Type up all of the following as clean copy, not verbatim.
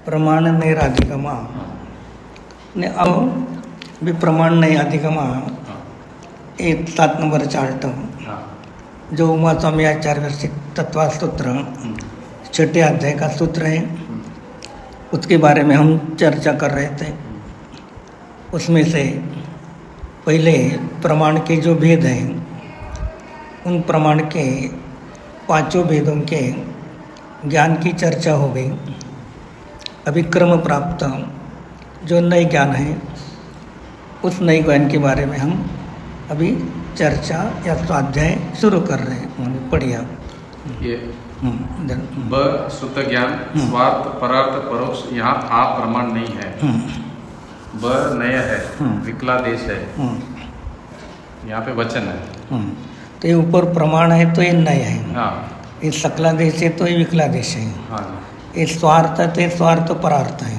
प्रमाण नैराधिगमा ने अब भी प्रमाण नैराधिगमा एक 7 नंबर चार्ट जो उमा स्वामी आचार्य विरचित तत्वसूत्र 6 अध्याय का सूत्र है, उसके बारे में हम चर्चा कर रहे थे। उसमें से पहले प्रमाण के जो भेद हैं, उन प्रमाण के 5 भेदों के ज्ञान की चर्चा हो गई। अभी क्रम प्राप्त जो नए ज्ञान है, उस नए ज्ञान के बारे में हम अभी चर्चा या स्वाध्याय शुरू कर रहे हैं। पढ़िए आप। ये ब शुद्ध ज्ञान, स्वार्थ, परार्थ, परोक्ष, यहाँ आ प्रमाण नहीं है। ब नय है, विकलादेश है, यहाँ पे वचन है। तो ये ऊपर प्रमाण है तो ये नय है, हाँ। ये सकलादेश है तो ये विकलादेश है, हाँ। ये स्वार्थ है तो ये स्वार्थ परार्थ है,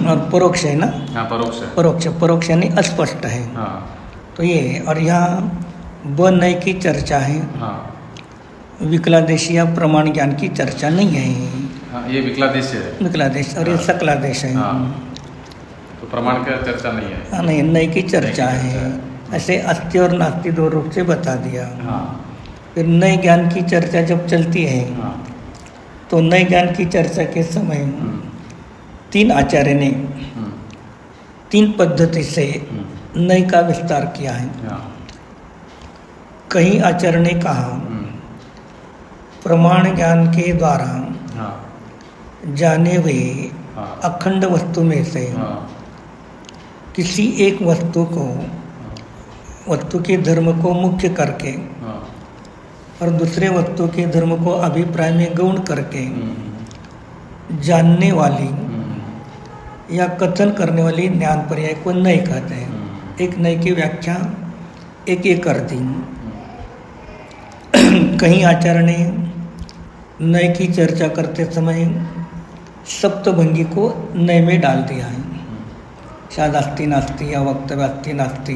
और परोक्ष है ना। हाँ, परोक्ष है। परोक्ष यानी अस्पष्ट है। हाँ। तो ये और यहाँ ब नय की चर्चा है। हाँ। विकलादेश या प्रमाण ज्ञान की चर्चा नहीं है। हाँ, ये विकलादेश है। विकलादेश और ये सकलादेश है। हाँ। तो प्रमाण की चर्चा नहीं है। हाँ, नहीं, नय की चर्चा है। ऐसे अस्ति और नास्ति 2 रूप से बता दिया। हाँ। फिर नए ज्ञान की चर्चा जब चलती है, हाँ। तो नए ज्ञान की चर्चा के समय 3 आचार्य ने 3 पद्धति से नए का विस्तार किया है। हाँ। कई आचार्य ने कहा प्रमाण ज्ञान के द्वारा हाँ। जाने हुए हाँ। अखंड वस्तु में से हाँ। किसी एक वस्तु के धर्म को मुख्य करके हाँ। और दूसरे वस्तु के धर्म को अभिप्राय में गौण करके जानने वाली या कथन करने वाली ज्ञान पर्याय को नय कहते हैं। एक नय की व्याख्या एक कर दी। कहीं आचार्य ने नय की चर्चा करते समय सप्तभंगी को नय में डाल दिया है। शायद अस्ति नास्ति अवक्तव्य अस्ति नास्ति,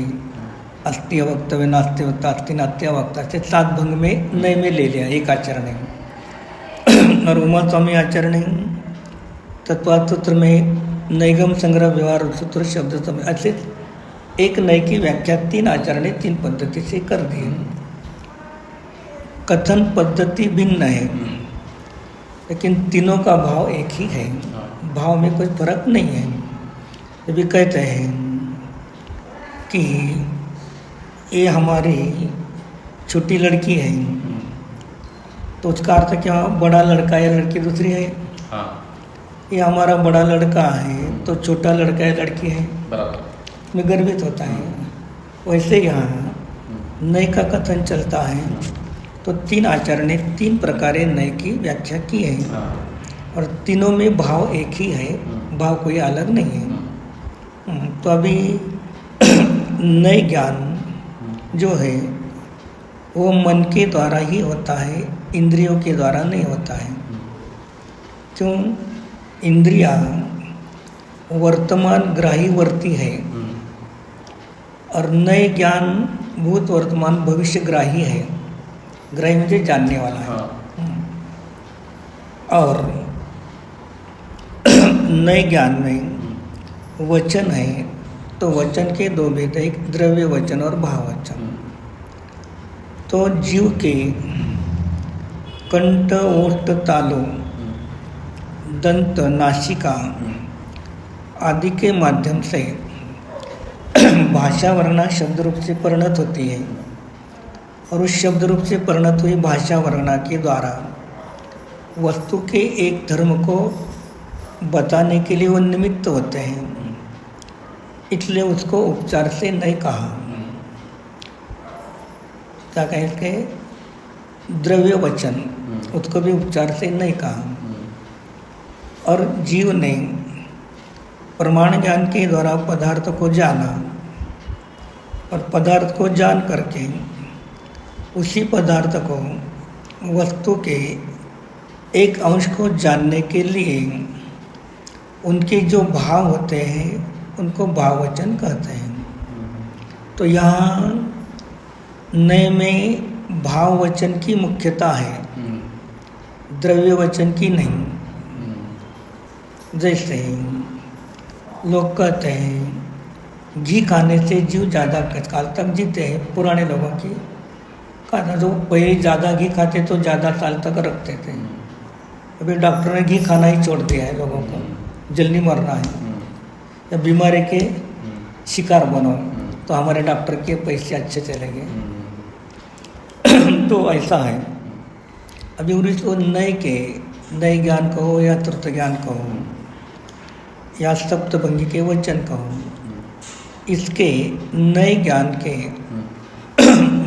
अस्ति अवक्तव्य नास्ति अस्ति नास्ति अवक्तव्य से 7 भंग में नय में ले लिया एक आचार्य ने। और उमा स्वामी आचार्य ने तत्वसूत्र में नैगम संग्रह व्यवहार सूत्र शब्द समय ऐसे एक नय की व्याख्या 3 आचार्य ने 3 पद्धति से कर दी। कथन पद्धति भिन्न है, लेकिन तीनों का भाव एक ही है। भाव में कोई फर्क नहीं है। ये भी कहते हैं कि ये हमारी छोटी लड़की है, तो उसका अर्थ क्या, बड़ा लड़का या लड़की दूसरी है। हाँ। ये हमारा बड़ा लड़का है तो छोटा लड़का या लड़की है, बराबर में गर्वित होता है। वैसे यहाँ नय का कथन चलता है, तो 3 आचार्य ने 3 प्रकार नय की व्याख्या की है। हाँ। और तीनों में भाव एक ही है, भाव कोई अलग नहीं है। तो अभी नए ज्ञान जो है वो मन के द्वारा ही होता है, इंद्रियों के द्वारा नहीं होता है। क्यों? इंद्रिया वर्तमान ग्राही वर्ती है, और नए ज्ञान भूत वर्तमान भविष्य ग्राही है। ग्राही मुझे जानने वाला है। और नए ज्ञान में वचन है, तो वचन के 2 भेद, एक द्रव्य वचन और भाव वचन। तो जीव के कंठ, ओष्ठ, तालु, दंत, नासिका आदि के माध्यम से भाषा वर्णा शब्द रूप से परिणत होती है, और उस शब्द रूप से परिणत हुई भाषा वर्णा के द्वारा वस्तु के एक धर्म को बताने के लिए वो निमित्त होते हैं। इसलिए उसको उपचार से नहीं कहा। क्या कहें के द्रव्य वचन, उसको भी उपचार से नहीं कहा। और जीव ने प्रमाण ज्ञान के द्वारा पदार्थ को जाना, और पदार्थ को जान करके उसी पदार्थ को वस्तु के एक अंश को जानने के लिए उनके जो भाव होते हैं उनको भाववचन कहते हैं। तो यहाँ नए में भाववचन की मुख्यता है, द्रव्य वचन की नहीं। जैसे लोग कहते हैं घी खाने से जीव ज़्यादा काल तक जीते हैं, पुराने लोगों की कहना, जो पहले ज़्यादा घी खाते तो ज़्यादा साल तक रखते थे। अभी डॉक्टर ने घी खाना ही छोड़ दिया है लोगों को, जल्दी मरना है या बीमारी के शिकार बनो तो हमारे डॉक्टर के पैसे अच्छे चलेंगे। तो ऐसा है। अभी उसको नए ज्ञान कहो या तृतीय ज्ञान कहो या सप्तभंगी के वचन कहो, इसके नए ज्ञान के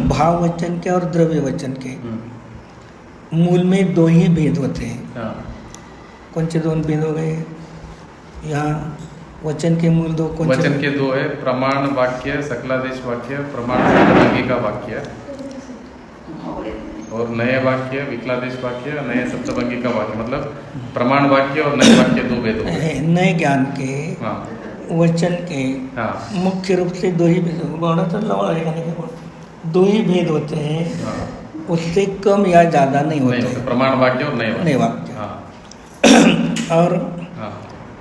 भाव वचन के और द्रव्य वचन के मूल में दो ही भेद होते हैं। कौन से दो भेद हो गए यहाँ? वचन के मूल दो कौन से? वचन के दो है, प्रमाण वाक्य, सकलादेश वाक्य, प्रमाण सप्तभंगी का वाक्य, और नए वाक्य विकलादेश वाक्य, नए सप्तभंगी का वाक्य। मतलब प्रमाण वाक्य और नए वाक्य दो भेद होते हैं। नए ज्ञान के वचन के मुख्य रूप से दो ही भेद, दो ही भेद होते हैं, उससे कम या ज़्यादा नहीं होते। प्रमाण वाक्य और नए वाक्य। और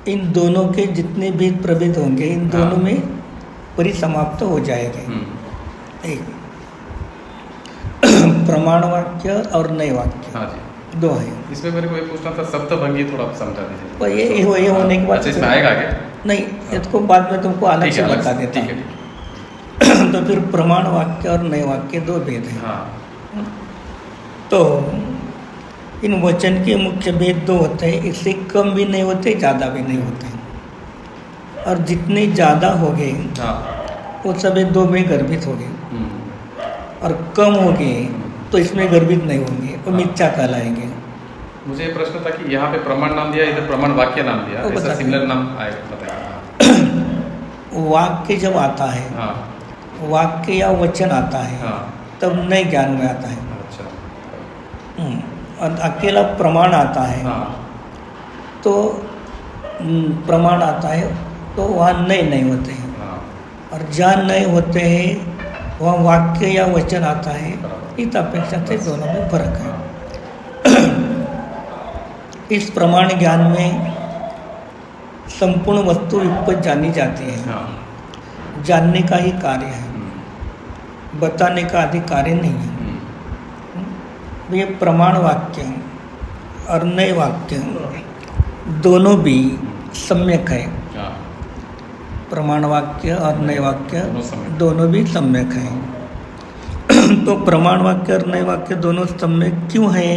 इन दोनों के जितने भी प्रभेद होंगे, इन दोनों में परिसमाप्त हो जाएंगे। एक प्रमाण वाक्य और नए वाक्य दो है। इसमें मेरे को ये पूछना था, सप्तभंगी थोड़ा समझा दीजिए। पर ये होने के बाद अच्छा, इसमें आएगा क्या? नहीं, इसको बाद में तुमको अलग से बता देता हूँ। तो फिर प्रमाण वाक्य और नए वाक्य दो भेद हैं। तो इन वचन के मुख्य भेद दो होते हैं, इससे कम भी नहीं होते, ज़्यादा भी नहीं होते। और जितने ज़्यादा हो गए वो सभी दो में गर्भित हो गए, और कम हो गए तो इसमें गर्भित नहीं होंगे, वो मिथ्या कहलाएंगे। मुझे ये प्रश्न था कि यहाँ पे प्रमाण नाम दिया, इधर प्रमाण वाक्य नाम दिया, ऐसा सिमिलर नाम आएगा, बताइए। वाक्य जब आता है, वाक्य या वचन आता है, तब नए ज्ञान में आता है। अच्छा। और अकेला प्रमाण आता है, तो प्रमाण आता है तो वहाँ नए नहीं होते हैं। और जहाँ नए होते हैं वहाँ वाक्य या वचन आता है। इस अपेक्षा से दोनों में फर्क है। इस प्रमाण ज्ञान में संपूर्ण वस्तु युगपत जानी जाती है। जानने का ही कार्य है, बताने का अधिक कार्य नहीं है। ये प्रमाण वाक्य और नए वाक्य दोनों भी सम्यक है। प्रमाण वाक्य और नए वाक्य दोनों भी सम्यक हैं। तो प्रमाण वाक्य और नए वाक्य दोनों सम्यक क्यों है,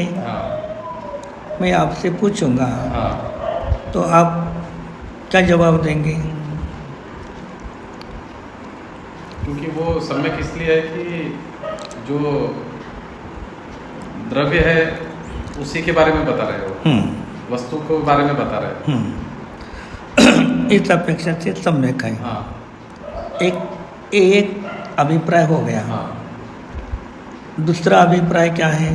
मैं आपसे पूछूंगा, तो आप क्या जवाब देंगे? क्योंकि वो सम्यक इसलिए है कि जो द्रव्य है उसी के बारे में बता रहे हो, वस्तु के बारे में बता रहे हो। इस अपेक्षा से सम्यक है। एक अभिप्राय हो गया। दूसरा अभिप्राय क्या है?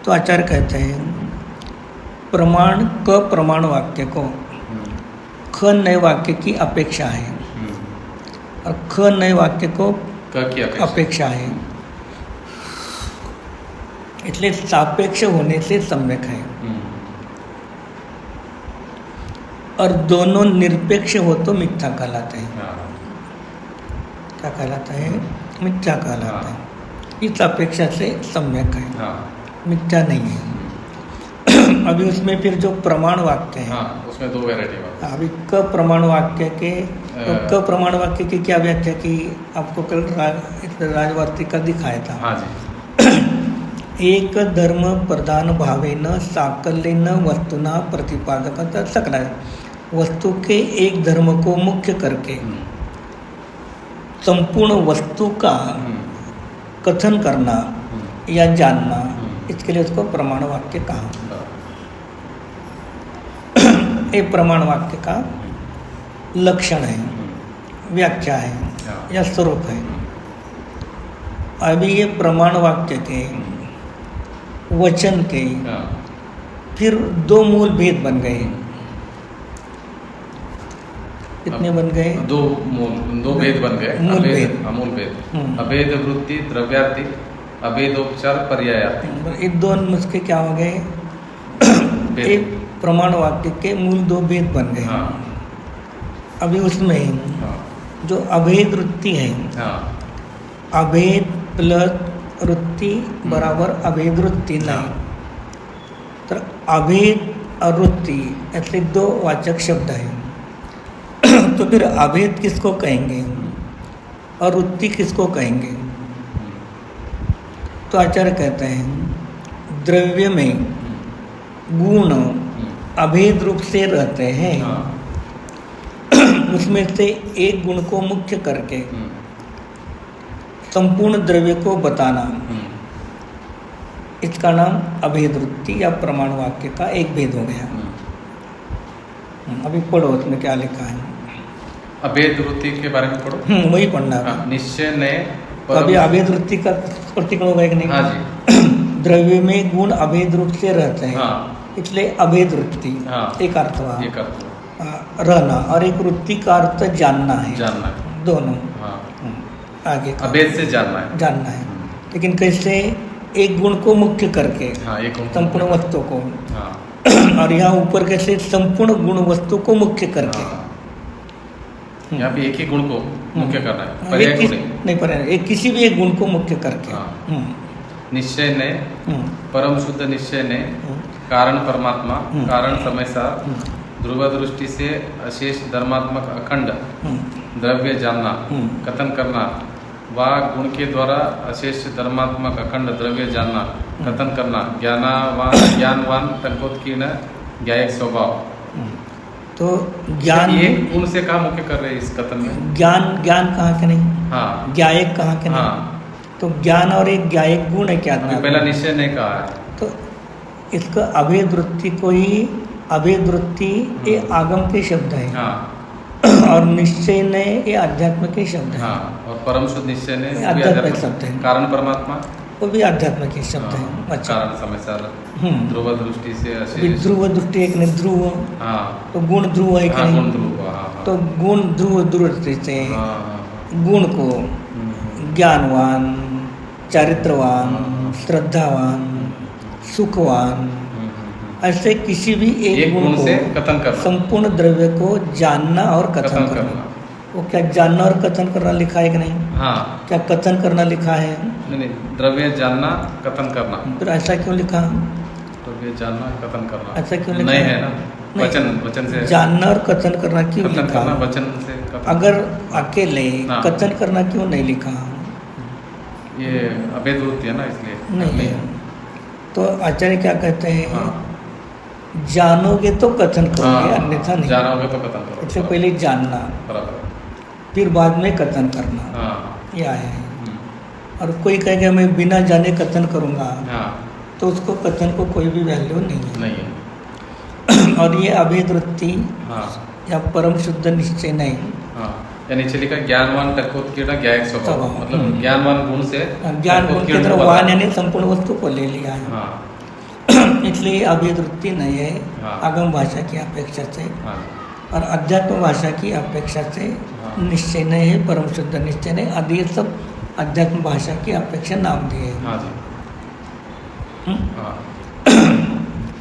तो आचार्य कहते हैं प्रमाण क प्रमाण वाक्य को ख नए वाक्य की अपेक्षा है, और ख नए वाक्य को क की अपेक्षा है। इसलिए सापेक्ष होने से सम्यक है। और दोनों निरपेक्ष हो तो मिथ्या कहलाते हैं। क्या कहलाता है? मिथ्या कहलाता है। इस अपेक्षा से सम्यक है, मिथ्या नहीं है। अभी उसमें फिर जो प्रमाण वाक्य है, उसमें दो वैरायटी। अभी क प्रमाण वाक्य के क प्रमाण वाक्य की क्या व्याख्या की? आपको कल राजवर्ती का दिखाया था। एक धर्म प्रधान भावेन साकल्येन वस्तुना प्रतिपादकता सकला। वस्तु के एक धर्म को मुख्य करके संपूर्ण वस्तु का कथन करना या जानना, इसके लिए उसको प्रमाण वाक्य कहा। ये प्रमाण वाक्य का लक्षण है, व्याख्या है या स्वरूप है। अभी ये प्रमाण वाक्य के वचन के फिर दो मूल भेद बन गए। कितने बन गए? दो भेद बन गए। मूल भेद, अमूल भेद, अभेद वृत्ति द्रव्यार्थिक, अभेदोपचार पर्यायार्थिक। ये दो नुस्खे क्या हो गए? एक प्रमाण वाक्य के मूल दो भेद बन गए। हाँ। अभी उसमें हाँ। जो अभेद वृत्ति है, हाँ। अभेद प्लस वृत्ति बराबर अभेद वृत्ति नहीं, तर अभेद और वृत्ति ऐसे दो वाचक शब्द हैं। तो फिर अभेद किसको कहेंगे और वृत्ति किसको कहेंगे? तो आचार्य कहते हैं द्रव्य में गुण अभेद रूप से रहते हैं। उसमें से एक गुण को मुख्य करके संपूर्ण द्रव्य को बताना, इसका नाम अभेद वृत्ति या प्रमाण वाक्य का एक भेद हो गया। अभी पढ़ो उसमें क्या लिखा है। अभेद वृत्ति के बारे में पढ़ो। वही पढ़ना है। निश्चय ने अभी अभेद वृत्ति का प्रतीक होगा कि नहीं? हाँ जी। द्रव्य में गुण अभेद रूप से रहते हैं। हाँ। इसलिए अभेद वृत्ति। हाँ। एक अर्थ हुआ एक अर्थ रहना और एक वृत्ति का अर्थ जानना है। जानना है। दोनों। हाँ। आगे अभेद से जानना है। जानना है। लेकिन कैसे? एक गुण को मुख्य करके। हाँ, एक संपूर्ण वस्तु को। हाँ। और यहाँ ऊपर कैसे? संपूर्ण गुण वस्तु को मुख्य करके। हाँ। यहाँ पे एक ही गुण को मुख्य करना है, पर्याय को नहीं पर्याय, एक किसी भी एक गुण को मुख्य करके। हाँ। निश्चय ने, परम शुद्ध निश्चय ने कारण परमात्मा, कारण समय सार, ध्रुव दृष्टि से अशेष धर्मात्मक अखंड द्रव्य जानना, कथन करना, व गुण के द्वारा अशेष धर्मात्मक अखंड द्रव्य जानना, कथन करना, ज्ञानवान टंकोत्कीर्ण ज्ञायक स्वभाव। तो ज्ञान एक गुण से कहाँ मुख्य कर रहे हैं इस कथन में? ज्ञान कहाँ के नहीं? हाँ। ज्ञायक कहाँ के नहीं? हाँ। तो ज्ञान और एक ज्ञायक गुण है क्या? पहला निश्चय नहीं कहा है। तो इसका अभेद वृत्ति को ही, अभेद वृत्ति ये आगम के शब्द है। हाँ। और निश्चय ने ये अध्यात्म के शब्द है। हाँ। और परम शुद्ध निश्चय ने आध्यात्मिक शब्द है। कारण परमात्मा वो भी आध्यात्म के शब्द है। अच्छा। कारण समय सार, ध्रुव दृष्टि से अशेष। ध्रुव दृष्टि एक नहीं, ध्रुव। हाँ। तो गुण ध्रुव है कि नहीं? गुण ध्रुव। हाँ। तो गुण ध्रुव दृष्टि से गुण को ज्ञानवान, चारित्रवान, श्रद्धावान, सुखवान, ऐसे किसी भी एक गुण को से कथन करना, संपूर्ण द्रव्य को जानना और कथन करना। वो क्या जानना और कथन करना लिखा है कि नहीं? हाँ। क्या कथन करना लिखा है? नहीं, द्रव्य जानना, कथन करना। फिर ऐसा क्यों लिखा? द्रव्य जानना, कथन करना। ऐसा क्यों लिखा? नहीं है ना, वचन से जानना और कथन करना क्यों कथन लिखा? करना, वचन से कथन। अगर अकेले हाँ। कथन करना क्यों नहीं लिखा? ये अभेद वृत्ति है ना, इसलिए नहीं। तो आचार्य क्या कहते हैं? हाँ। जानोगे तो कथन करोगे, अन्यथा नहीं। जानोगे तो कथन करोगे। इससे पहले जानना, बराबर, फिर बाद में कथन करना। हाँ। ये आया है। और कोई कहेगा मैं बिना जाने कथन करूँगा, हाँ। तो उसको कथन को कोई भी वैल्यू नहीं है। नहीं है। और ये अभेद वृत्ति हाँ। या परम शुद्ध निश्चय नहीं। हाँ। या नीचे लिखा ज्ञानवान टंकोत्कीर्ण ज्ञायक स्वभाव, मतलब ज्ञानवान गुण से ज्ञान गुण के तरह वान यानी संपूर्ण वस्तु को ले लिया है। हाँ। इसलिए अभेद वृत्ति नहीं है। हाँ। आगम भाषा की अपेक्षा से। हाँ। और अध्यात्म भाषा की अपेक्षा से हाँ। निश्चय नहीं है, परम शुद्ध निश्चय नहीं आदि, ये सब अध्यात्म भाषा की अपेक्षा नाम दिए। हाँ जी। हाँ।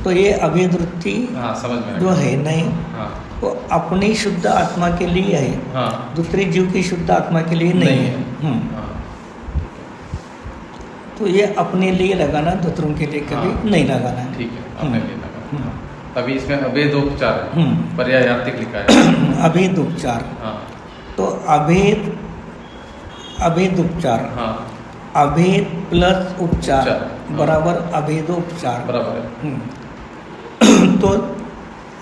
तो ये अभेद वृत्ति हाँ, समझ में जो है नहीं, हाँ। वो अपनी शुद्ध आत्मा के लिए है। हाँ। दूसरे जीव की शुद्ध आत्मा के लिए नहीं है। हाँ। तो ये अपने लिए लगाना, दूसरों के लिए कभी हाँ। नहीं लगाना है। ठीक है, अपने लिए लगाना। तभी इसमें अभेदोपचार है, पर्यायार्थिक लिखा है। अभेद उपचार। हाँ। तो अभेद उपचार, हाँ। अभेद प्लस उपचार हाँ। बराबर अभेदोपचार। बराबर है। तो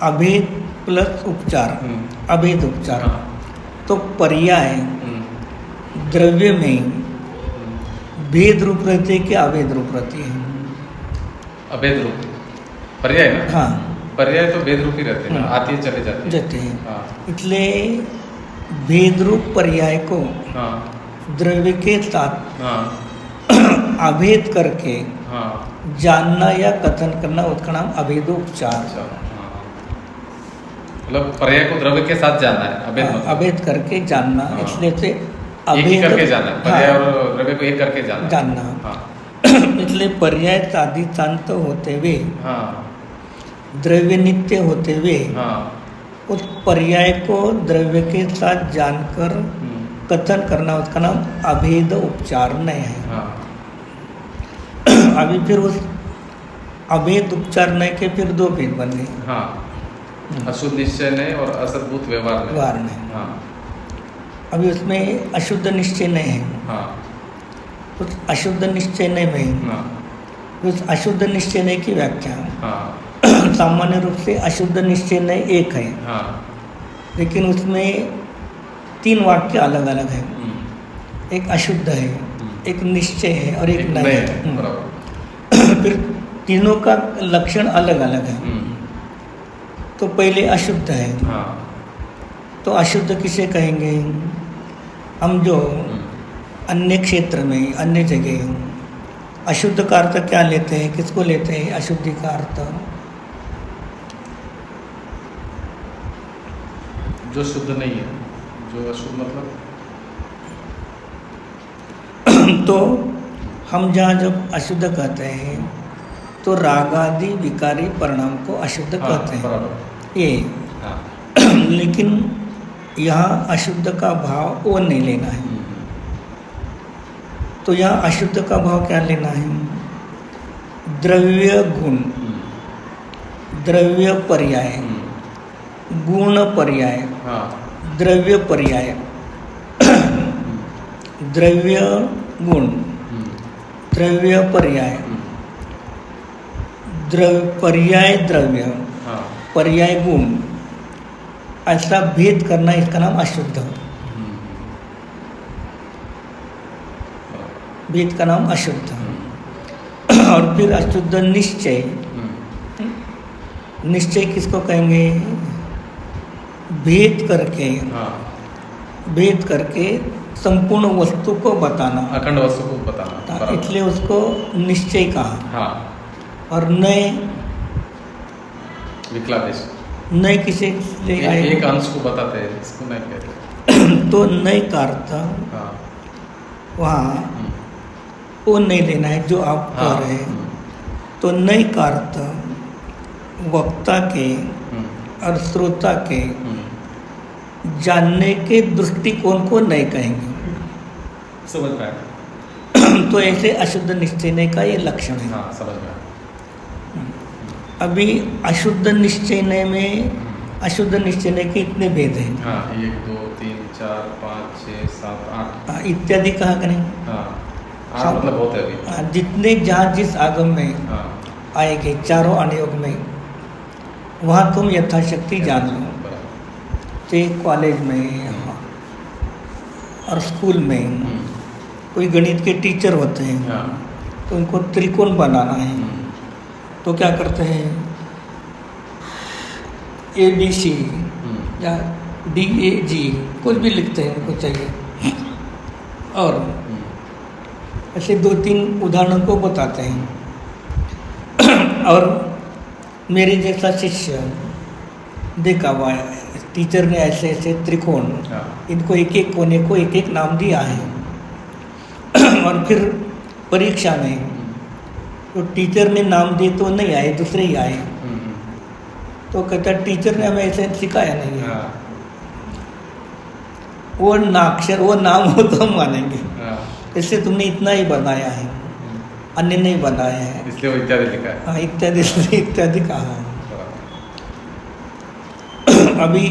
अभेद प्लस उपचार, अभेद उपचार। हाँ। तो पर्याय द्रव्य में भेद रूप रहते हैं कि अभेद रूप रहती है? अभेद रूप पर्याय ना? हाँ। पर्याय तो भेद रूप ही रहते हैं, आती है चले जाते हैं। हाँ। इसलिए भेद रूप पर्याय को हाँ। द्रव्य के साथ हाँ। अभेद करके हाँ। जानना या कथन करना, उसका नाम अभेदोपचार। मतलब पर्याय को द्रव्य के साथ जानना है, अभेद अभेद करके जानना। हाँ। इसलिए से एक ही करके जानना है, पर्याय और द्रव्य को एक करके जानना। इसलिए पर्याय साधितांत होते हुए द्रव्य नित्य होते हुए हाँ उस पर्याय को द्रव्य के साथ जानकर कथन करना, उसका नाम अभेद उपचारण है। हाँ अभी फिर उस अभेद उपचारण के फिर दो भेद बन गए। हाँ, अशुद्ध निश्चय नहीं और असद्भूत व्यवहार नहीं। हाँ अभी उसमें अशुद्ध निश्चय नहीं है। हाँ उस अशुद्ध निश्चय नहीं में हाँ उस अशुद्ध निश्चय नहीं की व्याख्या हाँ सामान्य रूप से अशुद्ध निश्चय नहीं एक है, हाँ लेकिन उसमें 3 वाक्य अलग अलग है। एक अशुद्ध है, एक निश्चय है और एक नहीं है। बराबर। फिर तीनों का लक्षण अलग अलग है। तो पहले अशुद्ध है। हाँ तो अशुद्ध किसे कहेंगे? हम जो अन्य क्षेत्र में अन्य जगह अशुद्ध का अर्थ क्या लेते हैं, किसको लेते हैं अशुद्धि का अर्थ? जो शुद्ध नहीं है, जो अशुद्ध मतलब तो हम जहाँ जब अशुद्ध कहते हैं तो राग आदि विकारी परिणाम को अशुद्ध कहते हैं। बराबर। ये हाँ लेकिन यहाँ अशुद्ध का भाव वो नहीं लेना है। तो यहाँ अशुद्ध का भाव क्या लेना है? द्रव्य गुण, द्रव्य पर्याय, गुण पर्याय, हाँ द्रव्य पर्याय, द्रव्य गुण, द्रव्य पर्याय, पर्याय द्रव्य, हाँ पर्याय गुण, ऐसा भेद करना, इसका नाम अशुद्ध। भेद का नाम अशुद्ध। और फिर अशुद्ध निश्चय। निश्चय किसको कहेंगे? भेद करके, हाँ भेद करके संपूर्ण वस्तु को बताना, अखंड वस्तु को बताना। बराबर। इसलिए उसको निश्चय कहा। हाँ और नए विकलादेश नए किसे ले आए? एक अंश को बताते हैं, इसको नहीं कहते। तो नए का अर्थ हाँ वहाँ वो नहीं लेना है जो आप कह रहे हैं। तो नए का अर्थ वक्ता के और श्रोता के जानने के दृष्टिकोण को नहीं कहेंगे। समझ में आया। तो ऐसे अशुद्ध निश्चय का ये लक्षण है। हाँ समझ में आया। अभी अशुद्ध निश्चय में अशुद्ध निश्चय के इतने भेद हैं। हाँ 1 2 3 4 5 6 7 8 इत्यादि कहा करें। हाँ 8 मतलब बहुत है अभी। जितने जहाँ जिस आगम में हाँ आएंगे चारों अनुयोग में, वहाँ तुम यथाशक्ति जान लो। बराबर। चाहे कॉलेज में और स्कूल में कोई गणित के टीचर होते हैं, हाँ तो उनको त्रिकोण बनाना है। तो क्या करते हैं? ABC या DAG कुछ भी लिखते हैं, उनको चाहिए। और ऐसे 2-3 उदाहरणों को बताते हैं। और मेरे जैसा शिष्य देखा हुआ है, टीचर ने ऐसे ऐसे त्रिकोण, इनको एक एक कोने को एक एक नाम दिया है। और फिर परीक्षा में तो टीचर ने नाम दिए तो नहीं आए, दूसरे ही आए। तो कहता टीचर ने हमें ऐसे सिखाया नहीं है। वो नाक्षर वो नाम हो तो हम मानेंगे। इससे तुमने इतना ही बनाया है, अन्य नहीं बनाया है, इसलिए वो इत्यादि लिखा है। हाँ इत्यादि इत्यादि कहा है। अभी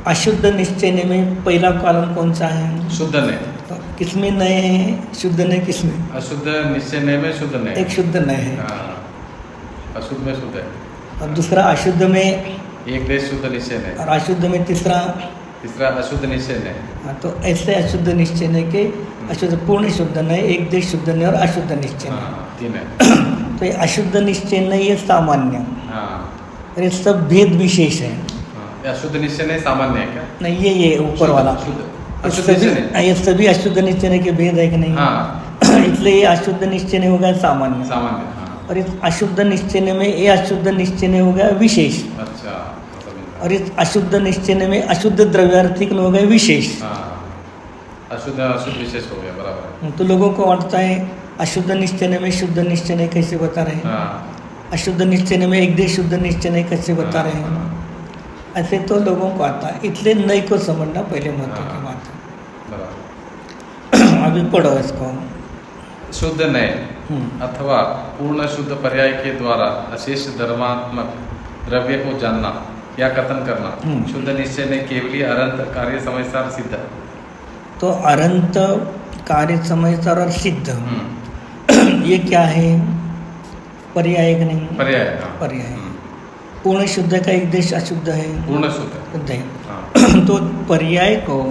अशुद्ध निश्चय में पहला कॉलम कौन सा है? शुद्ध नहीं। तो किसमें नए हैं? शुद्ध नए किसमें? अशुद्ध निश्चय नहीं में शुद्ध नहीं। एक शुद्ध नए है। हाँ अशुद्ध में शुद्ध है। और दूसरा अशुद्ध में एक देश शुद्ध निश्चय नहीं। और अशुद्ध में तीसरा अशुद्ध निश्चय नहीं। हाँ तो ऐसे अशुद्ध निश्चय नहीं के अशुद्ध पूर्ण शुद्ध नहीं, एक देश शुद्ध नहीं और अशुद्ध निश्चय नहीं। 3 है। तो ये अशुद्ध निश्चय नहीं, ये सामान्य, और ये सब भेद विशेष है। अशुद्ध निश्चय नहीं सामान्य है क्या? नहीं, ये ऊपर वाला ये सभी अशुद्ध निश्चय के भेद है कि नहीं? हाँ। इसलिए ये अशुद्ध निश्चय नहीं होगा सामान्य। सामान्य हाँ। और इस अशुद्ध निश्चय में ये अशुद्ध निश्चय हो गया विशेष। अच्छा। और इस अशुद्ध निश्चय में अशुद्ध द्रव्यार्थिक हो गए विशेष। हाँ अशुद्ध अशुद्ध विशेष हो गया। बराबर। तो लोगों को अटता है अशुद्ध निश्चय में शुद्ध निश्चय कैसे बता रहे हैं? हाँ अशुद्ध निश्चय में एक देश शुद्ध निश्चय नहीं कैसे बता रहे हैं, ऐसे तो लोगों को आता है, इसलिए नई को समझना पहले महत्व की बात है। अभी पढ़ो इसको। शुद्ध नय अथवा पूर्ण शुद्ध पर्याय के द्वारा अशेष धर्मात्मक द्रव्य को जानना या कथन करना शुद्ध निश्चय ने केवली अनंत कार्य समयसार सिद्ध। तो अनंत कार्य समयसार और सिद्ध ये क्या है? पर्याय कि नहीं? पर्याय। पर्याय। पूर्ण शुद्ध का एक देश अशुद्ध है, पूर्ण शुद्ध है। तो पर्याय को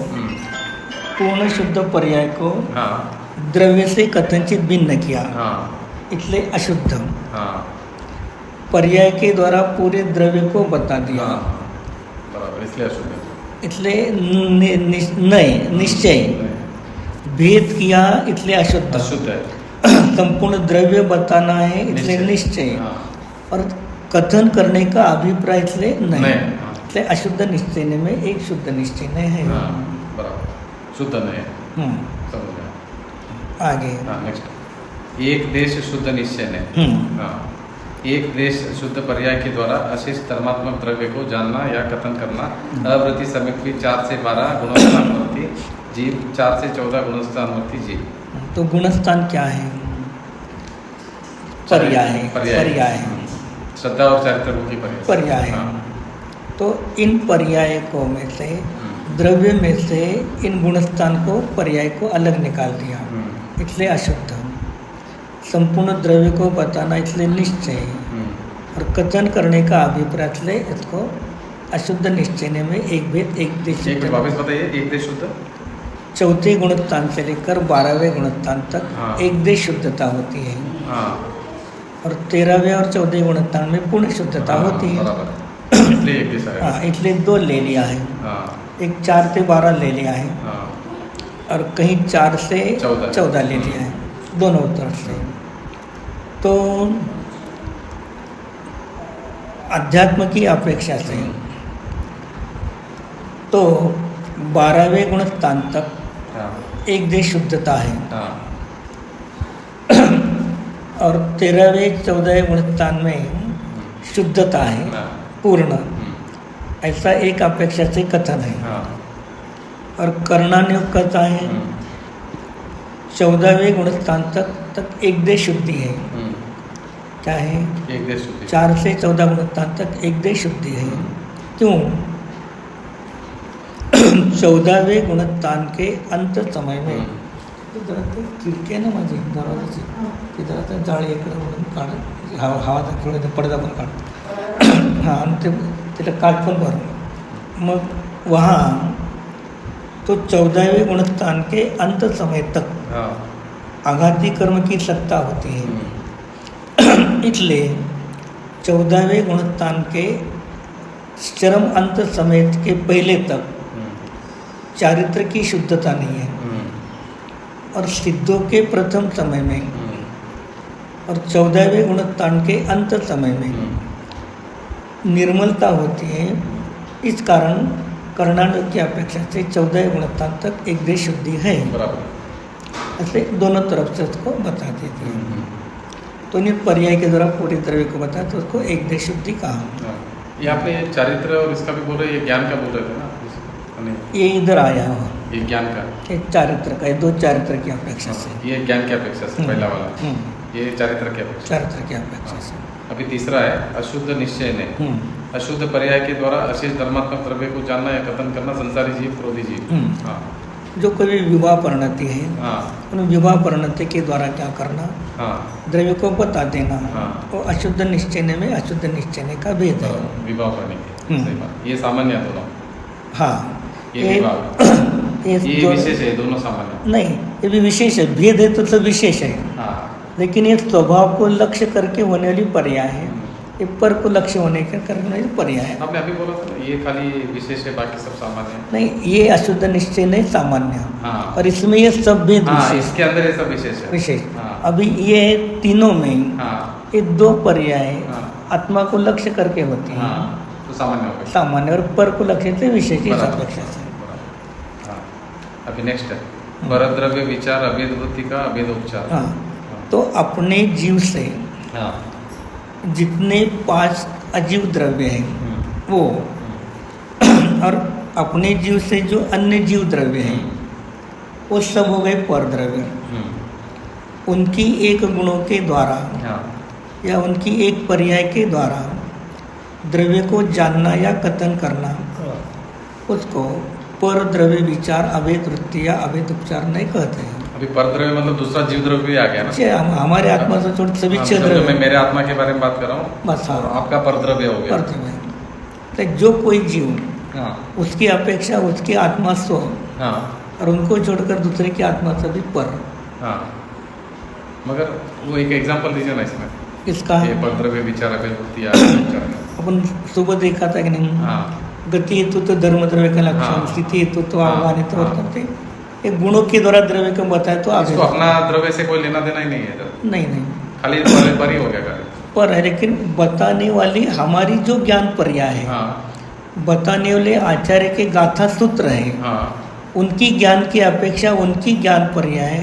पूर्ण शुद्ध पर्याय को द्रव्य से कथनचित भिन्न किया, इसलिए अशुद्ध। पर्याय के द्वारा पूरे द्रव्य को बता दिया, बराबर, इसलिए अशुद्ध। इसलिए निश्चय भेद किया, इसलिए अशुद्ध। अशुद्ध है। संपूर्ण द्रव्य बताना है, इसलिए निश्चय। और कथन करने का अभिप्राय इसलिए नहीं, इसलिए अशुद्ध निश्चय में एक शुद्ध निश्चय नहीं है। बराबर, शुद्ध नहीं है। आगे नेक्स्ट। एक देश शुद्ध निश्चय ने एक देश शुद्ध पर्याय के द्वारा अशेष धर्मात्मक द्रव्य को जानना या कथन करना। अवृत्ति समिति 4 से 12 गुणस्थानवर्ती जीव, 4 से 14 गुणस्थानवर्ती जीव। तो गुणस्थान क्या है? पर्याय। पर्याय श्रद्धा और चारित्र की पर्याय। तो इन पर्यायकों में से द्रव्य में से इन गुणस्थान को पर्याय को अलग निकाल दिया, इसलिए अशुद्ध। संपूर्ण द्रव्य को बताना इसलिए निश्चय, और कथन करने का अभिप्राय इसलिए इसको अशुद्ध निश्चय में एक भेद एक देश। वापस बताइए। एक देश शुद्ध चौथे गुणस्थान से लेकर 12वें गुणस्थान तक एक देश शुद्धता होती है, और 13वें और 14वें गुणस्थान में पूर्ण शुद्धता होती है। इसलिए 2 ले लिया है, एक 4 से 12 ले लिया है, और कहीं 4 से 14 ले लिया है, दोनों तरफ से। तो अध्यात्म की अपेक्षा से तो 12वें गुणस्थान तक एक देश शुद्धता है, और 13वें 14वें गुणस्थान में शुद्धता है पूर्ण, ऐसा एक अपेक्षा से कथन है। और कर्णानुयोग कहता है 14वें गुणस्थान तक एक देश शुद्धि है। क्या है? एक देश शुद्धि। 4 से 14 गुणस्थान तक एक देश शुद्धि है। क्यों? 14वें गुणस्थान के अंत समय में खिडकी आहे ना माझी दरवाजाची, ती जरा जाळी इकडे म्हणून काढ, हवा थोडं पडदा पण काढ, हां, आणि त्याला काठ पण भर। मग वहाँ तो 14वें गुणस्थान के अंत समय तक आघाती कर्म की सत्ता होती है, इसलिए 14वें गुणस्थान के चरम अंत समय के पहले तक चारित्र की शुद्धता नहीं है, और सिद्धों के प्रथम समय में और 14वें गुणस्थान के अंत समय में निर्मलता होती है। इस कारण कर्णानुयोग की अपेक्षा से 14वें गुणस्थान तक एक देश शुद्धि है। ऐसे दोनों तरफ से उसको बता देती है। तो इन पर्याय के द्वारा पूरे द्रव्य को बताया तो उसको एक देश शुद्धि कहा। ये आपने चारित्र और इसका भी बोल रहे, ये ज्ञान का बोल रहे थे ना? ये इधर आया हो, ये ज्ञान का, एक चारित्र का, 2 चारित्र की अपेक्षा से। ये ज्ञान की अपेक्षा से पहला वाला, ये चारित्र की अपेक्षा। चारित्र की अपेक्षा से। अभी तीसरा है अशुद्ध निश्चय ने अशुद्ध पर्याय के द्वारा अशेष धर्मात्मक द्रव्य को जानना या कथन करना संसारी जीव, क्रोधी जीव। जो कोई विवाह परिणति है, उन विवाह परिणति के द्वारा क्या करना, द्रव्य को बता देना, वो अशुद्ध निश्चय में अशुद्ध निश्चय का भेद है। विवाह परिणति ये सामान्य दोनों। हाँ, ये विशेष है, दोनों सामान्य नहीं, ये भी विशेष है। भेद है तो सब विशेष है, लेकिन ये स्वभाव को लक्ष्य करके होने वाली पर्याय है, ये पर को लक्ष्य होने के करने वाली पर्याय है। आपने अभी बोला था ये खाली विशेष है, बाकी सब सामान्य है। नहीं, ये अशुद्ध निश्चय नहीं सामान्य, और इसमें ये सब भेद विशेष, इसके अंदर ये सब विशेष है, विशेष। अभी ये तीनों में ये 2 पर्याय आत्मा को लक्ष्य करके होती है, तो सामान्य हो गया, सामान्य, और पर को लक्ष्य से विशेष की अपेक्षा से। अभी नेक्स्ट है परद्रव्य विचार अभेद वृत्ति का अभेद उपचार। तो अपने जीव से जितने 5 अजीव द्रव्य हैं वो और अपने जीव से जो अन्य जीव द्रव्य हैं वो सब हो गए पर द्रव्य। उनकी एक गुणों के द्वारा या उनकी एक पर्याय के द्वारा द्रव्य को जानना या कथन करना उसको पर द्रव्य विचार अभेद वृत्ति या अभेद उपचार नहीं कहते हैं। अभी पर द्रव्य मतलब दूसरा जीव द्रव्य भी आ गया ना। हमारे आत्मा से छोड़ सभी छह द्रव्य। मैं मेरे आत्मा के बारे में बात कर रहा हूँ बस। हाँ, आपका पर द्रव्य हो गया। पर द्रव्य तो जो कोई जीव उसकी अपेक्षा उसकी आत्मा स्व और उनको छोड़कर दूसरे की आत्मा से भी पर। मगर वो एक एग्जांपल दीजिए ना इसमें। इसका पर द्रव्य विचार अभेद अपन सुबह देखा था कि नहीं, गति हेतु तो धर्म द्रव्य का लक्षण, स्थिति हेतु तो आह्वान तो वर्तते, एक गुणों के द्वारा द्रव्य को बताए तो आगे अपना द्रव्य से कोई लेना देना ही नहीं है। नहीं खाली पर ही हो गया। पर है, लेकिन बताने वाली हमारी जो ज्ञान पर्याय है, बताने वाले आचार्य के गाथा सूत्र है, उनकी ज्ञान की अपेक्षा उनकी ज्ञान पर्याय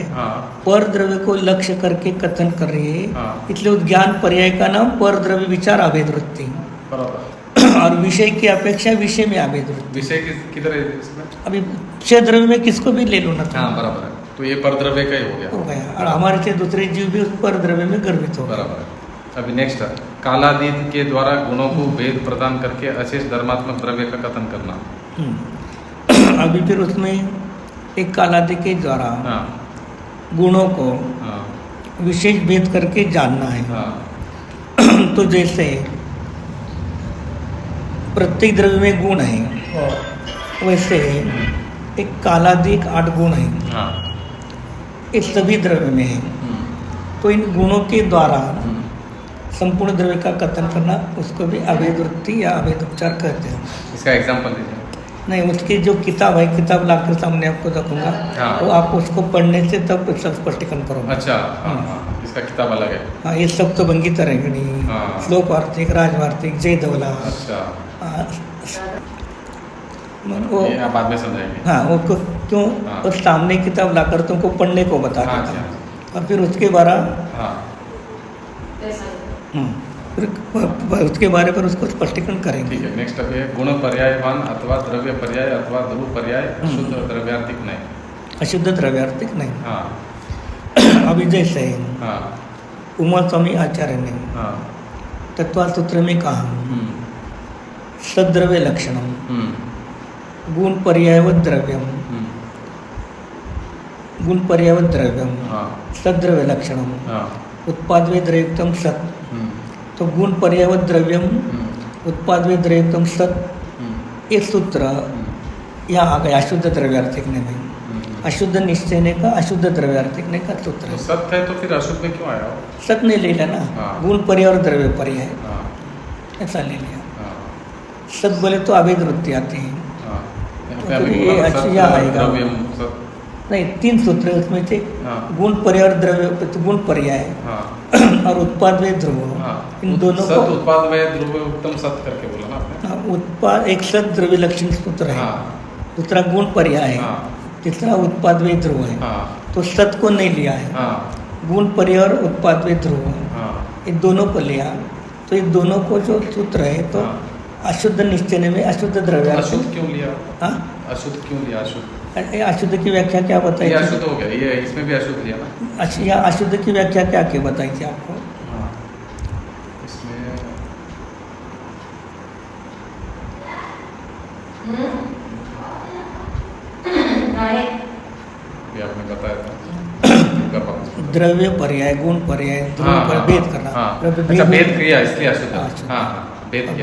पर द्रव्य को लक्ष्य करके कथन कर रही है। इसलिए उस ज्ञान पर्याय का नाम पर द्रव्य विचार अभेद वृत्ति और विषय की अपेक्षा विषय में अभेद वृत्ति। विषय किधर है इसमें? अभी 6 द्रव्य में किसको भी ले लो ना। बराबर है, तो ये पर द्रव्य का ही हो गया और हमारे से दूसरे जीव भी उस पर द्रव्य में गर्भित हो। बराबर है। अभी नेक्स्ट कालादीत के द्वारा गुणों को भेद प्रदान करके अशेष धर्मात्मक द्रव्य का कथन करना। अभी फिर उसमें एक कालादि के द्वारा गुणों को विशेष भेद करके जानना है। तो जैसे प्रत्येक द्रव्य में गुण है, वैसे एक कालादि 8 गुण है, ये सभी द्रव्य में है। तो इन गुणों के द्वारा संपूर्ण द्रव्य का कथन करना उसको भी अभेद वृत्ति या अभेद उपचार कहते हैं। इसका एग्जांपल दीजिए। नहीं, उसकी जो किताब है, किताब लाकर सामने आपको रखूंगा, तो आप उसको पढ़ने से तब सब स्पष्टीकरण करोगे। अच्छा, इसका किताब अलग है। हाँ, ये सब तो भंगी तरंगिणी, श्लोक वार्तिक, राजवार्तिक, जय धवला। अच्छा, वो आप बाद में समझाएंगे। हाँ, वो क्यों उस सामने किताब लाकर तुमको पढ़ने को बता देता है और फिर उसके बारे फिर उसके बारे पर उसको स्पष्टीकरण करेंगे। ठीक है, नेक्स्ट अभी है गुण पर्यायवान अथवा द्रव्य पर्याय अथवा ध्रुव पर्याय अशुद्ध द्रव्यार्थिक नहीं। अशुद्ध द्रव्यार्थिक नहीं। अभी जैसे उमा स्वामी आचार्य ने तत्वा सूत्र में कहा सद्रव्य लक्षणम गुण पर्यायवत द्रव्यम, गुण पर्यायवत द्रव्यम सद्रव्य लक्षणम उत्पादवे द्रव्युक्तम सत्। तो गुण पर्यायवत द्रव्यम उत्पादवे द्रव्युक्तम सत्, एक सूत्र यहाँ आ गया अशुद्ध द्रव्यार्थिकने में। अशुद्ध निश्चयने का अशुद्ध द्रव्यार्थिकने का सूत्र है। सत्य है तो फिर अशुद्ध में क्यों आया? सत्य ने ले लिया ना, गुण पर्याय और द्रव्य पर्याय ऐसा ले लिया। सत बोले तो अभेद वृत्ति आती है, तो ये अच्छा आएगा। नहीं, 3 सूत्र है उसमें से, गुण पर्याय और द्रव्य, गुण पर्याय और उत्पाद व ध्रुव, इन दोनों को उत्पाद व ध्रुव उत्तम सत करके बोला ना आपने। उत्पाद एक सत द्रव्य लक्षण सूत्र है, दूसरा गुण पर्याय है, तीसरा उत्पाद व ध्रुव है। तो सत को नहीं लिया है, गुण पर्याय और उत्पाद व ध्रुव इन दोनों को लिया। तो इन दोनों को जो सूत्र है तो अशुद्ध निश्चय में अशुद्ध द्रव्य। अशुद्ध क्यों लिया? अशुद्ध क्यों लिया? अशुद्ध की व्याख्या क्या बताई? ये अशुद्ध हो गया, ये इसमें भी अशुद्ध लिया ना। अच्छा, या अशुद्ध की व्याख्या क्या क्या बताई थी आपको? इसमें ये आपने बताया था द्रव्य पर्याय, गुण पर्याय, भेद करना। भेद किया इसलिए अशुद्ध।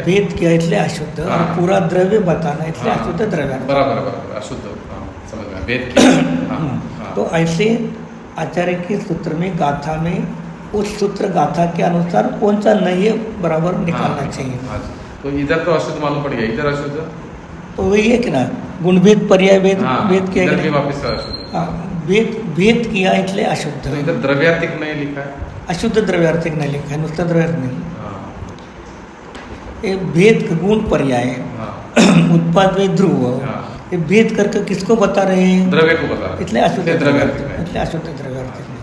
भेद किया इसलिए अशुद्ध, और पूरा द्रव्य बताना इसलिए अशुद्ध द्रव्य। बराबर, अशुद्ध समझ में भेद किया। तो ऐसे आचार्य के सूत्र में गाथा में उस सूत्र गाथा के अनुसार कौन सा नहीं है बराबर निकालना चाहिए। तो इधर तो अशुद्ध मालूम पड़ गया, इधर अशुद्ध तो वही है कि ना, गुण भेद पर्याय भेद भेद किया, वापिस अशुद्ध भेद किया इसलिए अशुद्ध। तो इधर द्रव्यार्थिक नहीं लिखा है, अशुद्ध द्रव्यार्थिक नहीं लिखा है, नुसता द्रव्यार्थिक नहीं। भेद गुण पर्याय उत्पाद व ध्रुव, ये भेद करके किसको बता रहे हैं? द्रव्य को बता रहे हैं, इसलिए अशुद्ध द्रव्यार्थिक नहीं। इसलिए अशुद्ध द्रव्यार्थिक नहीं।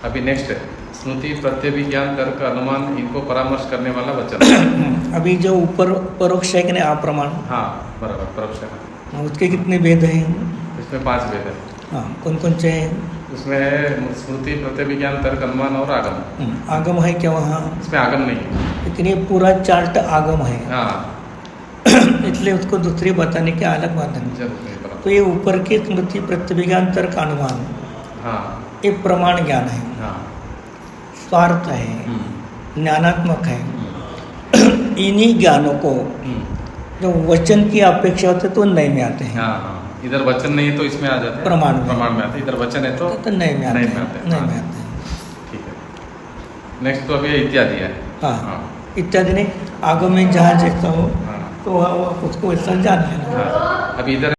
अभी नेक्स्ट है स्मृति प्रत्यय विज्ञान तर्क अनुमान इनको परामर्श करने वाला वचन। अभी जो ऊपर परोक्ष है कि नहीं अप्रमाण, हाँ बराबर परोक्ष है। उसके कितने भेद हैं? इसमें 5 भेद है। हाँ, कौन कौन से हैं? उसमें है स्मृति प्रत्यय विज्ञान तर्क अनुमान और आगम। आगम है क्या वहाँ? इसमें आगम नहीं है। लेकिन ये पूरा चार्ट आगम है। हाँ इसलिए उसको दूसरी बताने की अलग बात है। जरूर नहीं बराबर। तो ये ऊपर के स्मृति प्रत्यभिज्ञान तर्क अनुमान हाँ ये प्रमाण ज्ञान है, हाँ स्वार्थ है, ज्ञानात्मक है। इन्हीं ज्ञानों को जो वचन की अपेक्षा होते तो नए में आते हैं। हाँ हाँ, इधर वचन नहीं है तो इसमें आ जाते हैं प्रमाण में आते हैं। इधर वचन है तो नए में आते नए हैं, में आते हैं। नए हाँ, में आते हैं। ठीक है। नेक्स्ट तो अभी इत्यादि है। हाँ, इत्यादि ने आगम में जहाँ जैसा हो हाँ तो उसको वैसा जान लेना। हाँ, अभी इधर